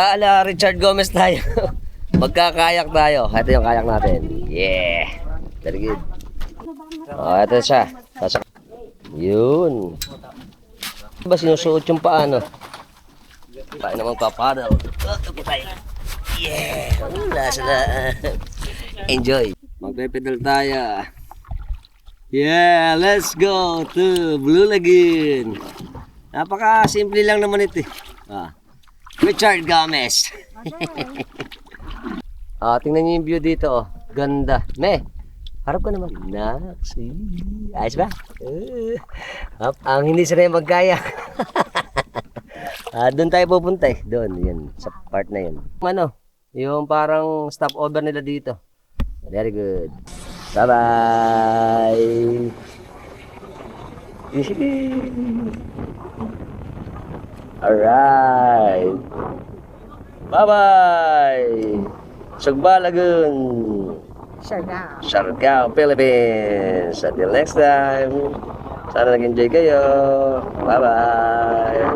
Ala, Richard Gomez tayo. Magkakayak tayo. Ito yung kayak natin. Yeah. Very good. Oh, ito siya. Yun. Ba sinusuot yung paano? Paano naman papadal? Okay tayo. Yeah. Nasa na. Enjoy. Magpe-pedal tayo. Yeah, let's go to Blue Lagoon. Napaka-simple lang naman ito. Richard Gomez. Tingnan niyo yung view dito. Ganda. Me, harap ka naman. Naksi. Ayos ba? Ang hindi sanay magkaya. Doon tayo pupunta eh. Doon, yan. Sa part na yun. Ano? Yung parang stopover nila dito. Very good. Bye-bye. Alright. Bye-bye. Sugba Lagoon. Siargao, Philippines. Until next time. Sana nag-enjoy kayo. Bye-bye.